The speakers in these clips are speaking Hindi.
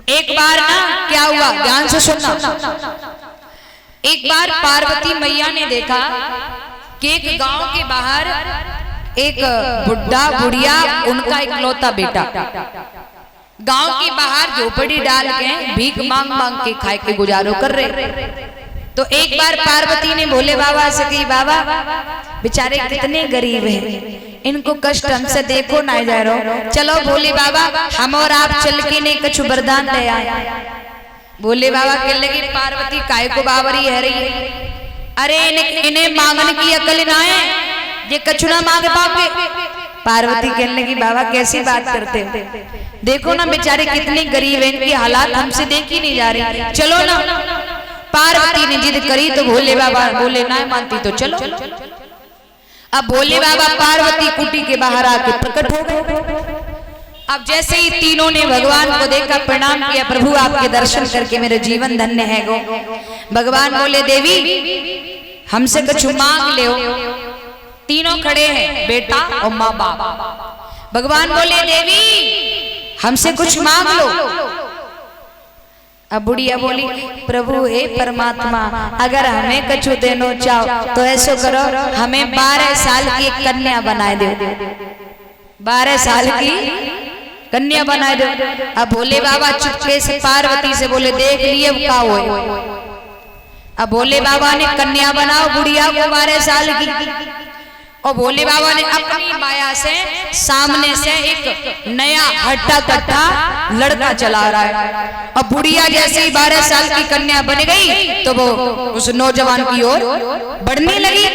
एक बार ना क्या हुआ, ध्यान से सुनना। एक बार पार्वती मैया ने देखा कि एक गांव के बाहर एक बुढ़ा बुढ़िया, उनका इकलौता बेटा गांव के बाहर झोपड़ी डाल के भीख मांग मांग के खाए के गुजारो कर रहे। तो एक बार पार्वती ने भोले बाबा से कही, बाबा बेचारे कितने गरीब हैं, इनको कष्ट हमसे देखो ना जा रहा, चलो भोले बाबा हम और आप चल के ने कुछ वरदान दे आए। भोले बाबा कहने लगे, पार्वती काय को बावरी है रही, अरे इन्हें मांगने की अकल ना है, ये कछु ना मांग पाओगे। पार्वती कहने लगी, बाबा कैसी बात करते हो, देखो ना बेचारे कितने गरीब हैं, इनकी हालात हमसे देखी नहीं जा रही, चलो ना। पार्वती ने जिद करी तो भोले बाबा बोले ना मानती तो चलो। अब भोले बाबा पार्वती कुटी के बाहर आके प्रकट हो गए। अब जैसे ही तीनों ने भगवान को देखा, प्रणाम किया, प्रभु आपके दर्शन करके मेरे जीवन धन्य है गो। भगवान बोले, देवी हमसे कुछ मांग ले। तीनों खड़े हैं, बेटा और माँ बाप। भगवान बोले, देवी हमसे कुछ मांग लो। अब बुढ़िया बोली, प्रभु हे परमात्मा, अगर हमें कछु देनो चाहो तो ऐसो करो, हमें 12 साल की एक कन्या बनाए दो, 12 साल की कन्या बनाए दो। अब भोले बाबा चुपके से पार्वती से बोले, देख लिए अब का हो। अब भोले बाबा ने कन्या बनाओ बुढ़िया को 12 साल की, और भोले बाबा ने अपनी माया से सामने से एक नया हट्टा कट्टा लड़का चला रहा है। अब बुढ़िया जैसे ही 12 साल की कन्या बन गई तो वो उस नौजवान की ओर बढ़ने लगी।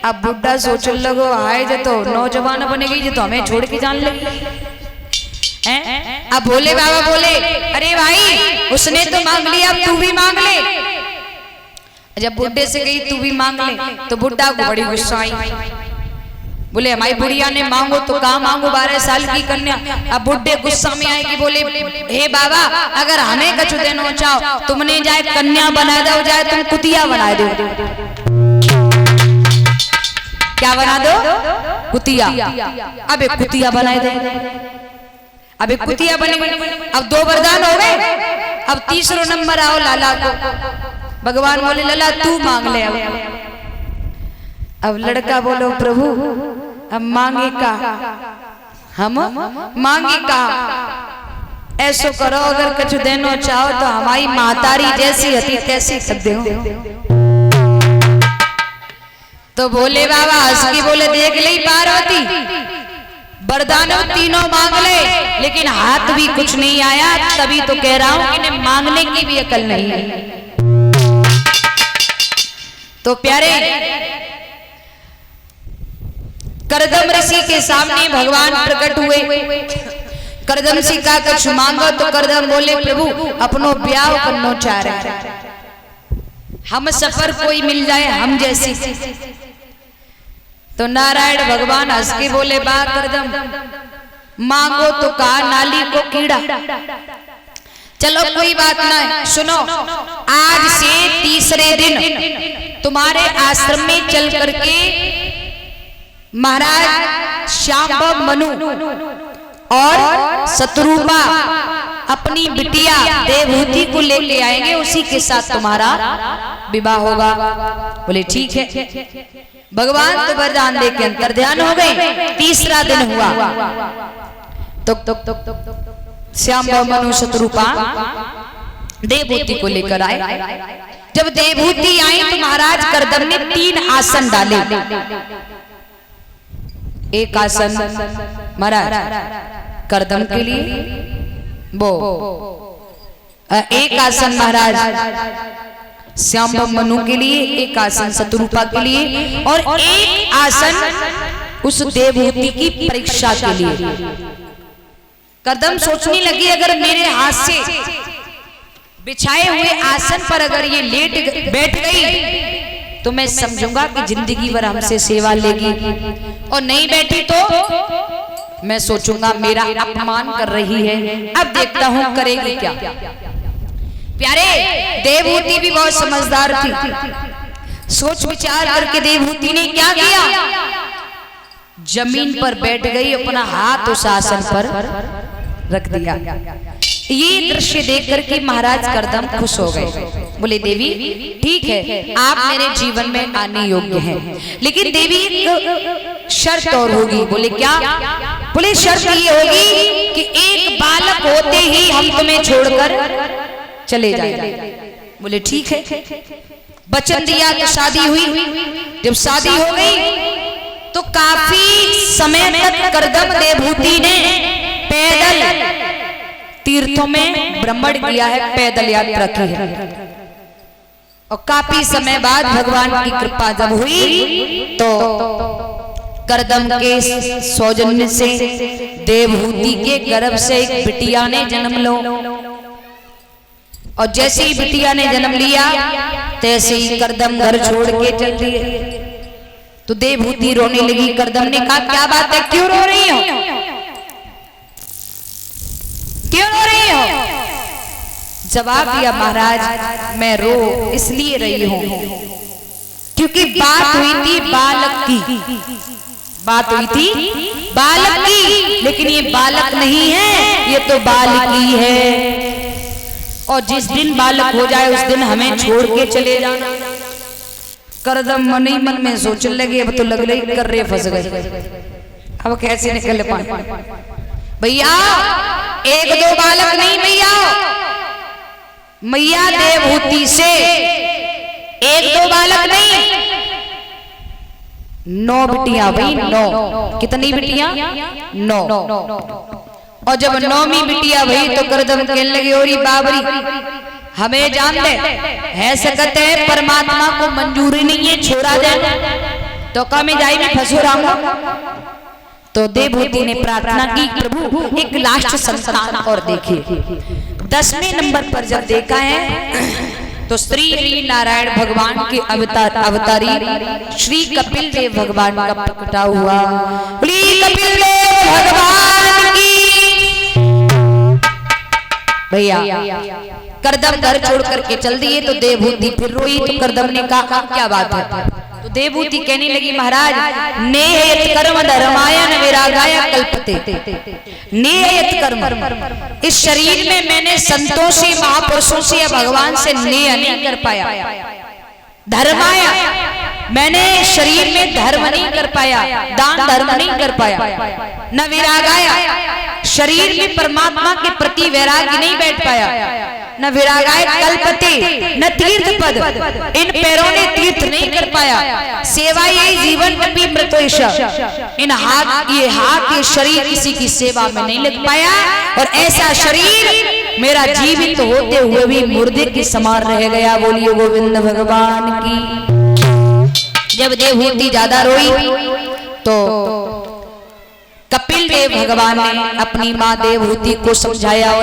अब बुढ़ा सोचने लगो, हाय जो तो नौजवान बन गई, जो तो हमें छोड़ के जाने लगी। अब भोले बाबा बोले, अरे भाई उसने तो मांग लिया, अब तू भी मांग ले। जब बुढ़े से गई तू भी मांग ले, तो बुढ़ा को बड़ी गुस्सा आई। बोले, हमारी बुढ़िया ने मांगो तो कहाँ मांगो 12 साल की कन्या। अब बुढ़े गुस्सा में आएगी, बोले, हे बाबा अगर हमें कछु देना चाहो, तुमने जाए कन्या बना दो, जाए तुम कुतिया बना दो। क्या बना दो? कुतिया। अब एक कुतिया बनाए दे। अब एक कुतिया बने गई। अब 2 वरदान हो गए। अब तीसरा नंबर आओ लाला को। भगवान बोले, लाला तू मांग ले। अब लड़का बोलो, प्रभु हम मांगे का, हम मांगे का, ऐसो करो अगर कुछ देनो चाहो तो हमारी मातारी जैसी हती तैसी कर दो। तो भोले बाबा हंस के बोले, देख ले पार्वती, वरदान तीनों मांग ले, लेकिन हाथ भी कुछ नहीं आया, तभी तो कह रहा हूं इन्हें मांगने की भी अकल नहीं है। तो प्यारे करदम ऋषि के सामने भगवान प्रकट हुए। करदम ऋषि का कुछ मांगो तो करदम बोले, प्रभु अपनो ब्याह करना चाह रहे हैं, हम सफर कोई मिल जाए हम जैसी। तो नारायण भगवान हंस के बोले, बा करदम मांगो तो कहा नाली को कीड़ा। चलो कोई बात ना, सुनो आज से तीसरे दिन तुम्हारे आश्रम में चल करके महाराज श्याम मनु और शत्रुपा अपनी बिटिया देवहूति को लेके आएंगे, उसी के साथ तुम्हारा विवाह होगा। बोले ठीक है। भगवान तो वरदान देके अंतर ध्यान हो गए। तीसरा दिन हुआ तो श्याम मनु शत्रुपा देवहूति को लेकर आए। जब देवहूति आई तो महाराज करदम ने 3 आसन डाले। एक आसन महाराज करदम के लिए, वो एक आसन महाराज श्याम मनु के लिए, एक आसन शत्रुपा के लिए, और एक आसन उस देवहूति की परीक्षा के लिए। करदम सोचने लगी, अगर मेरे हाथ से बिछाए हुए आसन पर अगर ये लेट बैठ गई तो मैं समझूंगा कि जिंदगी भर हमसे सेवा लेगी, और नहीं बैठी तो मैं सोचूंगा मेरा अपमान कर रही है। अब देखता हूं करेगी क्या। प्यारे देवहूति भी बहुत समझदार थी। सोच विचार करके देवहूति ने क्या किया, जमीन पर बैठ गई, अपना हाथ उस आसन पर रख दिया। ये दृश्य देख करके महाराज करदम खुश हो गए। बोले देवी ठीक है, आप मेरे जीवन में आने योग्य हैं, लेकिन देवी एक शर्त और होगी। बोले क्या? बोले शर्त ये होगी कि एक बालक होते ही हम तुम्हें छोड़कर चले जाएंगे। बोले ठीक है। वचन दिया तो शादी हुई। जब शादी हो गई तो काफी समय तक करदम देवहूति ने पैदल तीर्थों में भ्रमण किया है, पैदल यात्रा की है। और काफी समय बाद भगवान की कृपा जब हुई तो करदम के सौजन्य से देवहूति के गर्भ से एक बिटिया ने जन्म लो। और जैसे ही बिटिया ने जन्म लिया तैसे ही करदम घर छोड़ के चल दिए। तो देवहूति रोने लगी। करदम ने कहा क्या बात है, क्यों रो रही हो, क्यों रो रही हो? जवाब दिया महाराज मैं रो इसलिए रही हूं क्योंकि बात हुई थी बालक की, बात हुई थी बालक की, लेकिन ये बालक नहीं है, ये तो बालिकी है। और जिस दिन बालक हो जाए उस दिन हमें छोड़ के चले जाना। करदम मन ही मन में सोचने लगे अब तो लग रही कर रहे फंस गए, अब कैसे निकल पाए। भैया एक दो बालक नहीं भैया, मैया देवहूति से एक दो बालक नहीं, 9 बिटियां भाई, 9। कितनी बिटियां? 9। और जब 9वीं बिटिया भई तो करदम कहने लगे ओरी बाबरी हमें जान दे है सकते है परमात्मा को मंजूरी नहीं है छोड़ा जाए तो कमे जाई में फंसो रहा। तो देवहूति ने प्रार्थना की प्रभु एक लास्ट संतान और देखिए। 10वें नंबर पर जब देखा है तो श्री नारायण भगवान के अवतारी श्री कपिल देव भगवान का प्रकटा हुआ। श्री कपिल देव भगवान की भैया। करदम घर छोड़ करके चल दिए तो देवहूति फिर रोई। तो करदम ने कहा क्या बात है? तो देवहूति कहने लगी महाराज नेयत कर्म धर्मायन विरागाय कल्पते। नेयत कर्म, इस शरीर में मैंने संतों से महापुरुषों से या भगवान से नेय नहीं कर पाया। धर्माया, मैंने शरीर में धर्म नहीं कर पाया, दान धर्म नहीं कर पाया। न विरागाया, शरीर में परमात्मा के प्रति वैराग्य नहीं बैठ पाया। न विरागाय कल्पते, न तीर्थ पद, इन पैरों ने तीर्थ नहीं कर पाया। सेवा ये जीवन भी मृतोष, इन हाथ ये शरीर किसी की सेवा में नहीं लग पाया। और ऐसा शरीर मेरा जीवित होते हुए भी मुर्दे के समान रह गया। बोलिए गोविंद भगवान की। जब देवहूति ज्यादा रोई तो कपिल देव भगवान ने अपनी माँ देवहूति को समझाया और